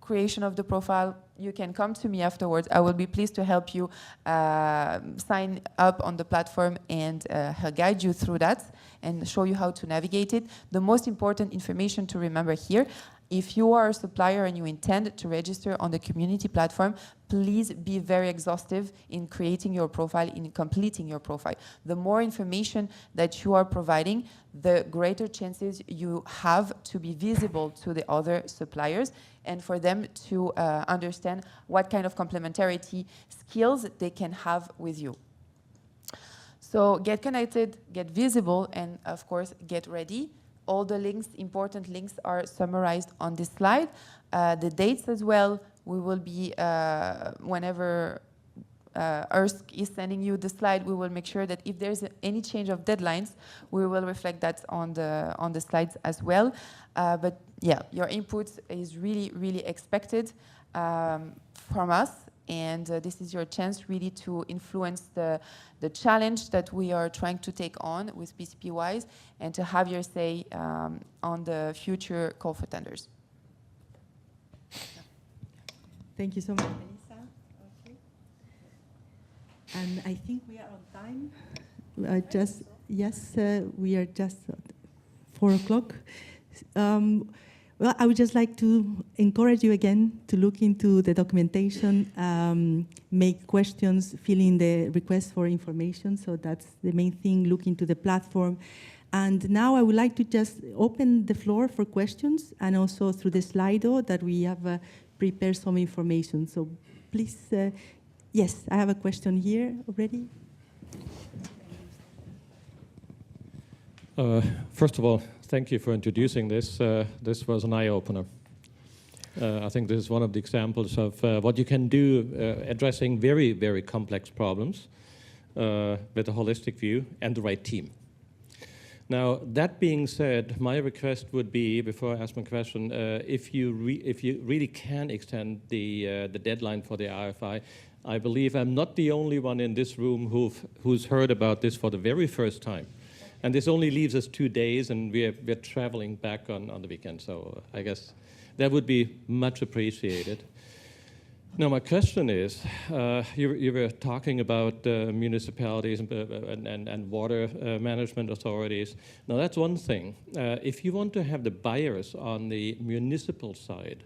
Speaker 3: creation of the profile, you can come to me afterwards. I will be pleased to help you sign up on the platform and guide you through that and show you how to navigate it. The most important information to remember here, if you are a supplier and you intend to register on the community platform, please be very exhaustive in creating your profile, in completing your profile. The more information that you are providing, the greater chances you have to be visible to the other suppliers and for them to understand what kind of complementarity skills they can have with you. So get connected, get visible, and of course, get ready. All the links, important links, are summarized on this slide. The dates as well, we will be, whenever ERSC is sending you the slide, we will make sure that if there's any change of deadlines, we will reflect that on the slides as well. But yeah, your input is really, really expected from us. And this is your chance really to influence the challenge that we are trying to take on with PCP WISE and to have your say on the future call for tenders.
Speaker 1: Thank you so much, Melissa. Okay. And I think we are on time. We are just 4 o'clock. Well, I would just like to encourage you again to look into the documentation, make questions, fill in the request for information. So that's the main thing, look into the platform. And now I would like to just open the floor for questions, and also through the Slido that we have prepared some information. So please, yes, I have a question here already.
Speaker 4: First of all, thank you for introducing this. This was an eye-opener. I think this is one of the examples of what you can do addressing very, very complex problems with a holistic view and the right team. Now, that being said, my request would be, before I ask my question, if you really can extend the deadline for the RFI. I believe I'm not the only one in this room who's heard about this for the very first time. And this only leaves us 2 days, and we're traveling back on the weekend. So I guess that would be much appreciated. Now, my question is, you were talking about municipalities and water management authorities. Now, that's one thing. If you want to have the buyers on the municipal side,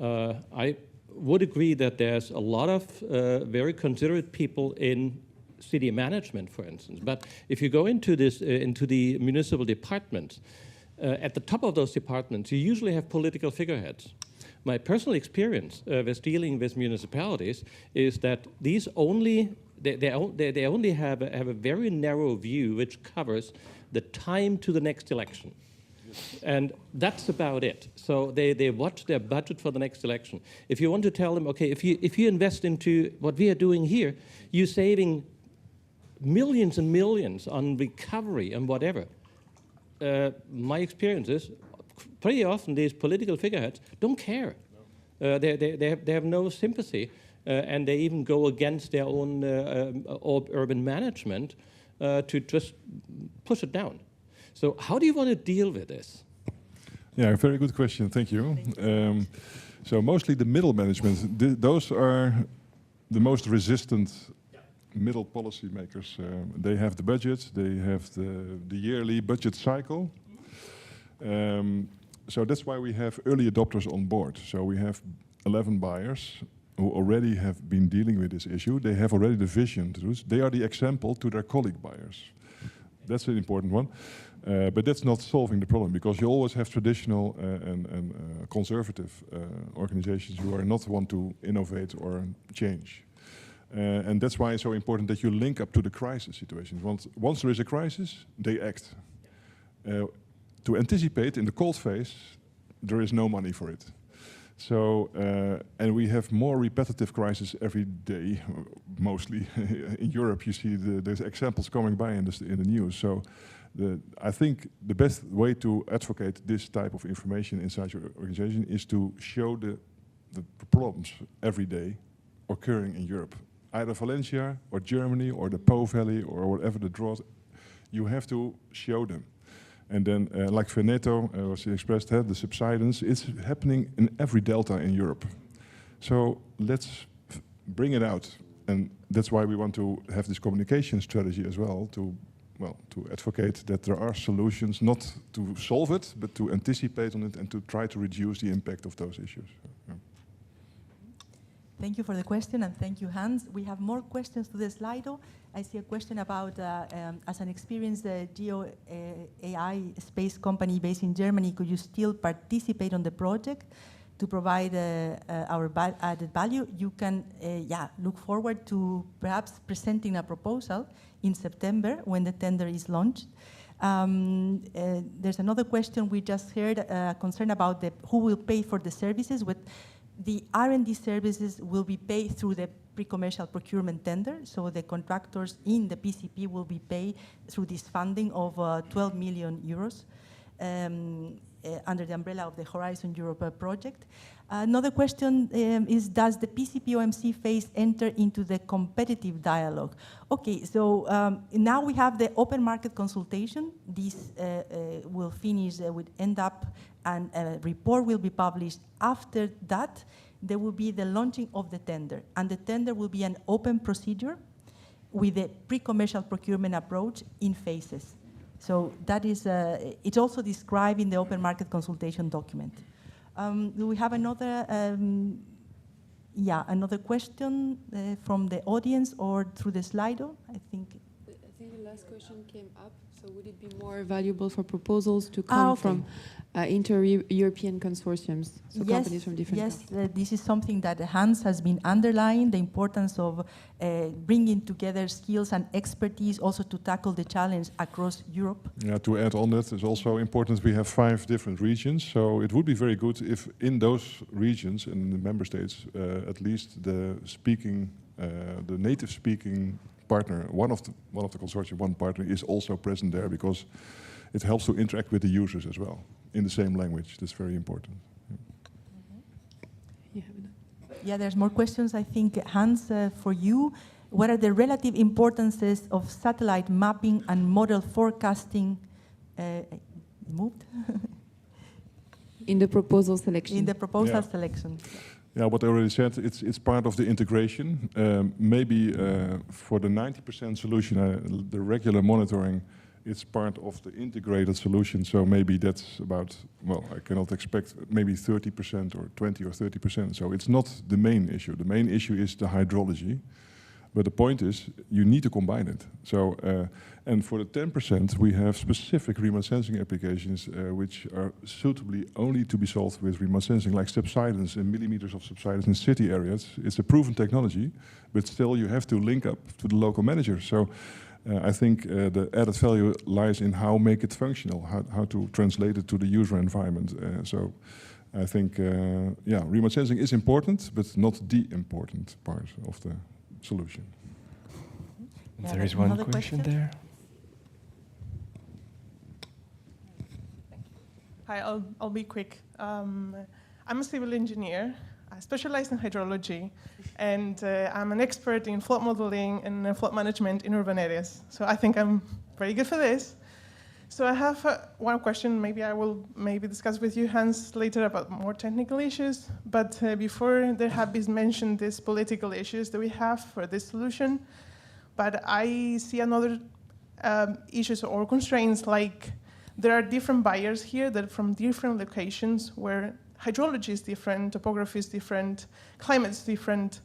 Speaker 4: I would agree that there's a lot of very considerate people in city management, for instance. But if you go into the municipal departments, at the top of those departments, you usually have political figureheads. My personal experience with dealing with municipalities is that these only have a very narrow view which covers the time to the next election. And that's about it. So they watch their budget for the next election. If you want to tell them, okay, if you invest into what we are doing here, you're saving millions and millions on recovery and whatever. My experience is pretty often these political figureheads don't care. They have no sympathy, and they even go against their own urban management to just push it down. So how do you want to deal with this?
Speaker 2: Yeah, very good question. Thank you. So mostly the middle management, those are the most resistant middle policy makers. They have the budget, they have the yearly budget cycle. So that's why we have early adopters on board. So we have 11 buyers who already have been dealing with this issue. They have already the vision to do this. They are the example to their colleague buyers. That's an important one. But that's not solving the problem, because you always have traditional and conservative organizations who are not want to innovate or change. And that's why it's so important that you link up to the crisis situations. Once there is a crisis, they act. To anticipate in the cold phase, there is no money for it. So, and we have more repetitive crises every day, mostly. In Europe, you see there's examples coming by in the news. So I think the best way to advocate this type of information inside your organization is to show the problems every day occurring in Europe. Either Valencia or Germany or the Po Valley or whatever the drought, you have to show them. And then, like Veneto was expressed, the subsidence, it's happening in every delta in Europe. So let's bring it out. And that's why we want to have this communication strategy as well, to advocate that there are solutions, not to solve it, but to anticipate on it and to try to reduce the impact of those issues. Yeah.
Speaker 1: Thank you for the question, and thank you, Hans. We have more questions to the Slido. I see a question about, as an experienced geo-AI space company based in Germany, could you still participate on the project to provide our added value? You can look forward to perhaps presenting a proposal in September when the tender is launched. There's another question we just heard, concern about who will pay for the services. With the R&D services will be paid through the pre-commercial procurement tender, so the contractors in the PCP will be paid through this funding of 12 million euros. under the umbrella of the Horizon Europe project. Another question is, does the PCP-OMC phase enter into the competitive dialogue? Okay, so now we have the open market consultation. This will finish, will end up, and a report will be published. After that, there will be the launching of the tender, and the tender will be an open procedure with a pre-commercial procurement approach in phases. So that is, it's also described in the open market consultation document. Do we have another, another question from the audience or through the Slido? I think
Speaker 5: the last question came up. So would it be more valuable for proposals to come from inter-European consortiums, so companies from different countries?
Speaker 1: Yes, this is something that Hans has been underlying, the importance of bringing together skills and expertise also to tackle the challenge across Europe.
Speaker 2: Yeah, to add on that, it's also important we have 5 different regions, so it would be very good if in those regions, in the member states, at least the native speaking partner, one of the consortium, one partner is also present there, because it helps to interact with the users as well in the same language. That's very important.
Speaker 1: Yeah, there's more questions. I think, Hans, for you, what are the relative importances of satellite mapping and model forecasting? Moved?
Speaker 5: In the proposal selection.
Speaker 1: In the proposal selection.
Speaker 2: Yeah, what I already said, it's part of the integration. Maybe for the 90% solution, the regular monitoring, it's part of the integrated solution. So maybe that's about, well, I cannot expect maybe 30% or 20 or 30%. So it's not the main issue. The main issue is the hydrology. But the point is, you need to combine it. So, and for the 10%, we have specific remote sensing applications which are suitably only to be solved with remote sensing, like subsidence and millimeters of subsidence in city areas. It's a proven technology, but still you have to link up to the local manager. So I think the added value lies in how make it functional, how to translate it to the user environment. So I think, remote sensing is important, but not the important part of the solution.
Speaker 6: Yeah, there is one question there.
Speaker 7: Hi, I'll be quick. I'm a civil engineer. I specialize in hydrology, and I'm an expert in flood modeling and flood management in urban areas. So I think I'm very good for this. So I have one question. Maybe I will discuss with you, Hans, later about more technical issues. But before, there have been mentioned these political issues that we have for this solution. But I see another issues or constraints, like there are different buyers here that from different locations where hydrology is different, topography is different, climate is different.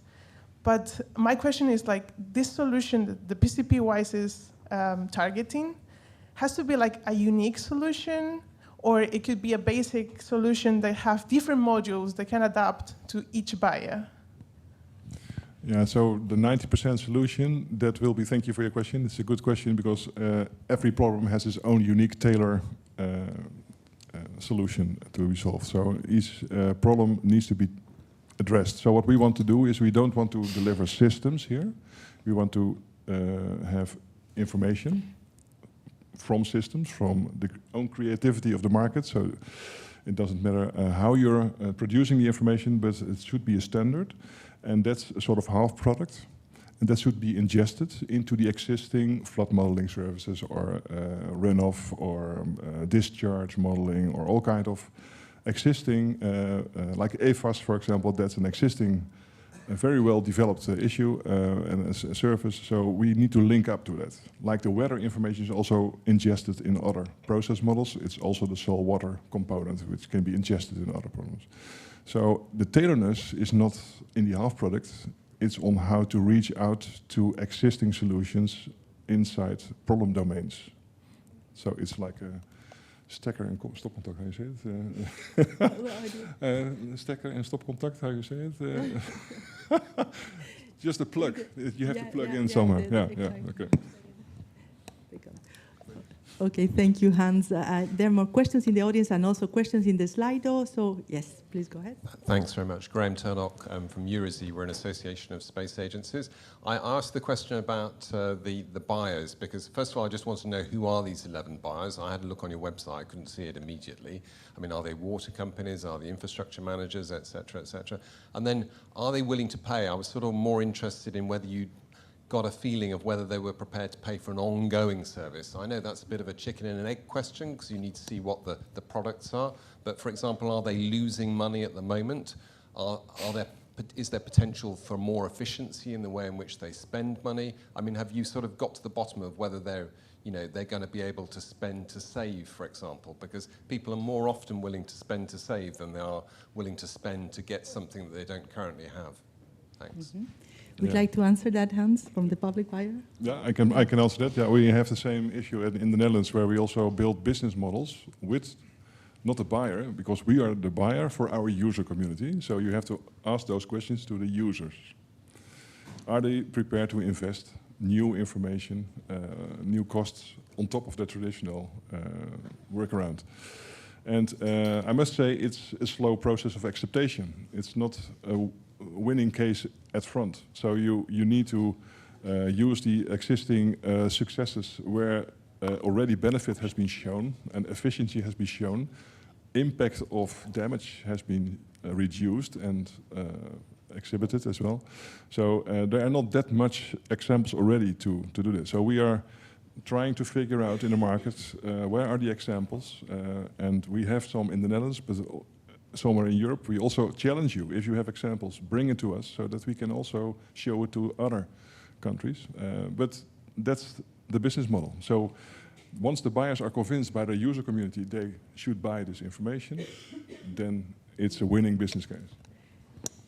Speaker 7: But my question is, like, this solution that the PCP WISE is targeting has to be like a unique solution, or it could be a basic solution that have different modules that can adapt to each buyer?
Speaker 2: Yeah, so the 90% solution, that will be, thank you for your question. It's a good question, because every problem has its own unique tailor solution to resolve. So each problem needs to be addressed. So what we want to do is we don't want to deliver systems here. We want to have information from systems, from the own creativity of the market. So it doesn't matter how you're producing the information, but it should be a standard. And that's a sort of half product. And that should be ingested into the existing flood modeling services, or runoff, or discharge modeling, or all kind of existing, like EFAS, for example. That's an existing, very well developed issue and a service. So we need to link up to that. Like the weather information is also ingested in other process models. It's also the soil water component, which can be ingested in other problems. So the tailoredness is not in the half product. It's on how to reach out to existing solutions inside problem domains. So it's like a stekker and stopcontact, how you say it? Stekker and stopcontact, how you say it? Just a plug. You have to plug in somewhere. Yeah, okay.
Speaker 1: Okay, thank you, Hans. There are more questions in the audience and also questions in the Slido. So yes, please go ahead.
Speaker 8: Thanks very much. Graham Turnock from Eurazee. We're an association of space agencies. I asked the question about the buyers because, first of all, I just want to know who are these 11 buyers. I had a look on your website. I couldn't see it immediately. I mean, are they water companies? Are they infrastructure managers, et cetera, et cetera? And then are they willing to pay? I was sort of more interested in whether you got a feeling of whether they were prepared to pay for an ongoing service. I know that's a bit of a chicken and an egg question because you need to see what the products are. But for example, are they losing money at the moment? Is there potential for more efficiency in the way in which they spend money? I mean, have you sort of got to the bottom of whether they're going to be able to spend to save, for example? Because people are more often willing to spend to save than they are willing to spend to get something that they don't currently have. Thanks.
Speaker 1: Mm-hmm. Would you like to answer that, Hans, from the public buyer?
Speaker 2: Yeah, I can answer that. Yeah, we have the same issue in the Netherlands where we also build business models with not the buyer, because we are the buyer for our user community. So you have to ask those questions to the users. Are they prepared to invest new information, new costs on top of the traditional workaround? And I must say it's a slow process of acceptation. It's not a winning case at front. So you need to use the existing successes where already benefit has been shown and efficiency has been shown, impact of damage has been reduced and exhibited as well. So there are not that much examples already to do this. So we are trying to figure out in the market where are the examples, and we have some in the Netherlands, but somewhere in Europe. We also challenge you, if you have examples, bring it to us so that we can also show it to other countries. But that's the business model. So once the buyers are convinced by the user community they should buy this information, then it's a winning business case.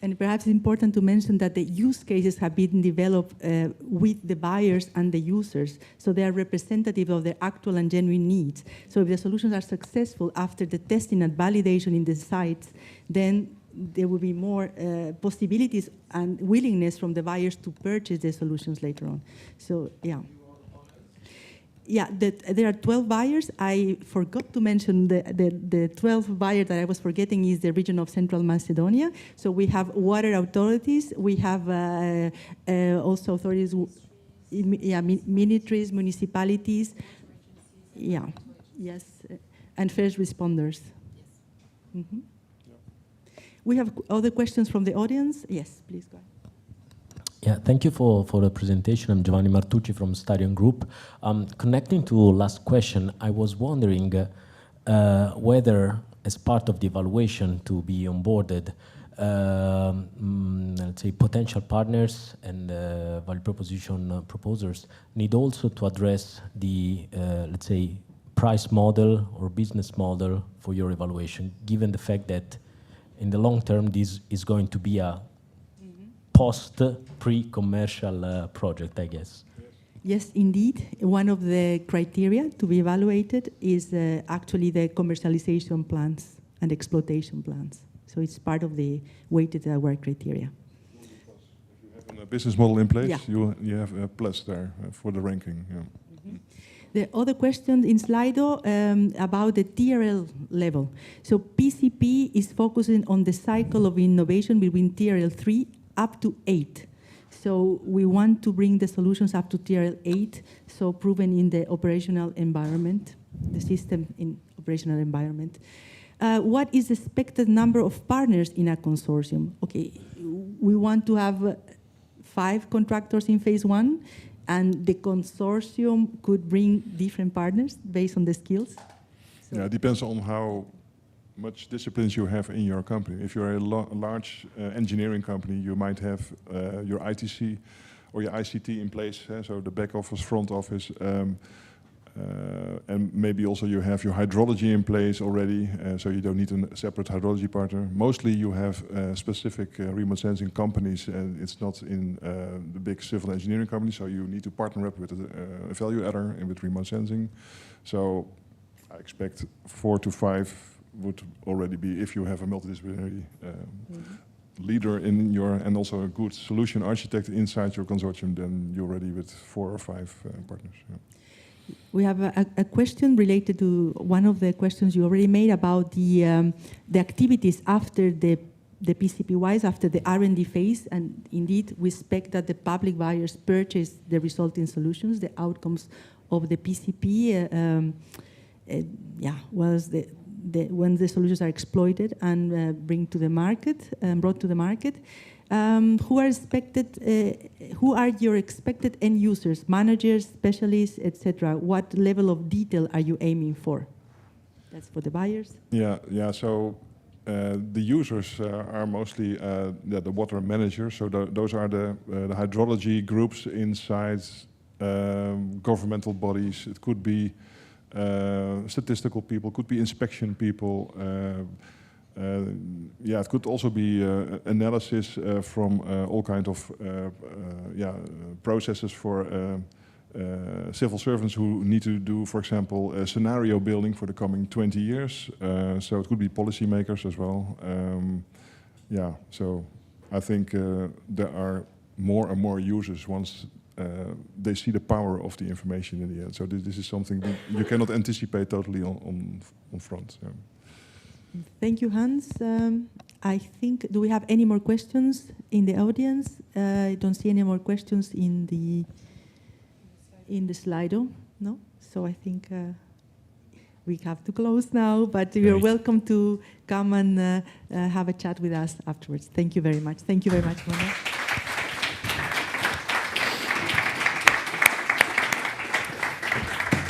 Speaker 1: And perhaps it's important to mention that the use cases have been developed with the buyers and the users, so they are representative of their actual and genuine needs. So if the solutions are successful after the testing and validation in the sites, then there will be more possibilities and willingness from the buyers to purchase the solutions later on. So, yeah. Yeah, there are 12 buyers. I forgot to mention the 12 buyers that I was forgetting is the region of Central Macedonia. So we have water authorities. We have also authorities, ministries, municipalities. Yeah, yes, and first responders. Mm-hmm. We have other questions from the audience. Yes, please go ahead.
Speaker 9: Yeah, thank you for the presentation. I'm Giovanni Martucci from Stadion Group. Connecting to last question, I was wondering whether, as part of the evaluation to be onboarded, let's say potential partners and value proposition proposers need also to address the, let's say, price model or business model for your evaluation, given the fact that in the long term this is going to be a pre-commercial project, I guess.
Speaker 1: Yes, indeed. One of the criteria to be evaluated is actually the commercialization plans and exploitation plans. So it's part of the weighted award criteria.
Speaker 2: If you have a business model in place,
Speaker 1: yeah.
Speaker 2: you have a plus there for the ranking. Yeah.
Speaker 1: Mm-hmm. The other question in Slido about the TRL level. So PCP is focusing on the cycle of innovation between TRL 3 up to 8. So we want to bring the solutions up to TRL 8, so proven in the operational environment, the system in operational environment. What is the expected number of partners in a consortium? Okay, we want to have 5 contractors in phase 1, and the consortium could bring different partners based on the skills. So
Speaker 2: yeah, it depends on how much disciplines you have in your company. If you're a large engineering company, you might have your ITC or your ICT in place, so the back office, front office, and maybe also you have your hydrology in place already, so you don't need a separate hydrology partner. Mostly you have specific remote sensing companies, and it's not in the big civil engineering companies, so you need to partner up with a value adder and with remote sensing. So I expect 4 to 5 would already be, if you have a multidisciplinary leader in your, and also a good solution architect inside your consortium, then you're ready with 4 or 5 partners. Yeah.
Speaker 1: We have a question related to one of the questions you already made about the activities after the PCP WISE, after the R&D phase, and indeed we expect that the public buyers purchase the resulting solutions, the outcomes of the PCP, when the solutions are exploited and brought to the market. Who are your expected end users, managers, specialists, etc.? What level of detail are you aiming for? That's for the buyers.
Speaker 2: Yeah. So the users are mostly the water managers. So those are the hydrology groups inside governmental bodies. It could be statistical people, could be inspection people. It could also be analysis from all kinds of processes for civil servants who need to do, for example, scenario building for the coming 20 years. So it could be policymakers as well. So I think there are more and more users once they see the power of the information in the end. So this is something you cannot anticipate totally on front. Yeah.
Speaker 1: Thank you, Hans. I think, do we have any more questions in the audience? I don't see any more questions in the Slido. No? So I think we have to close now, but you're welcome to come and have a chat with us afterwards. Thank you very much. Thank you very much, Mona.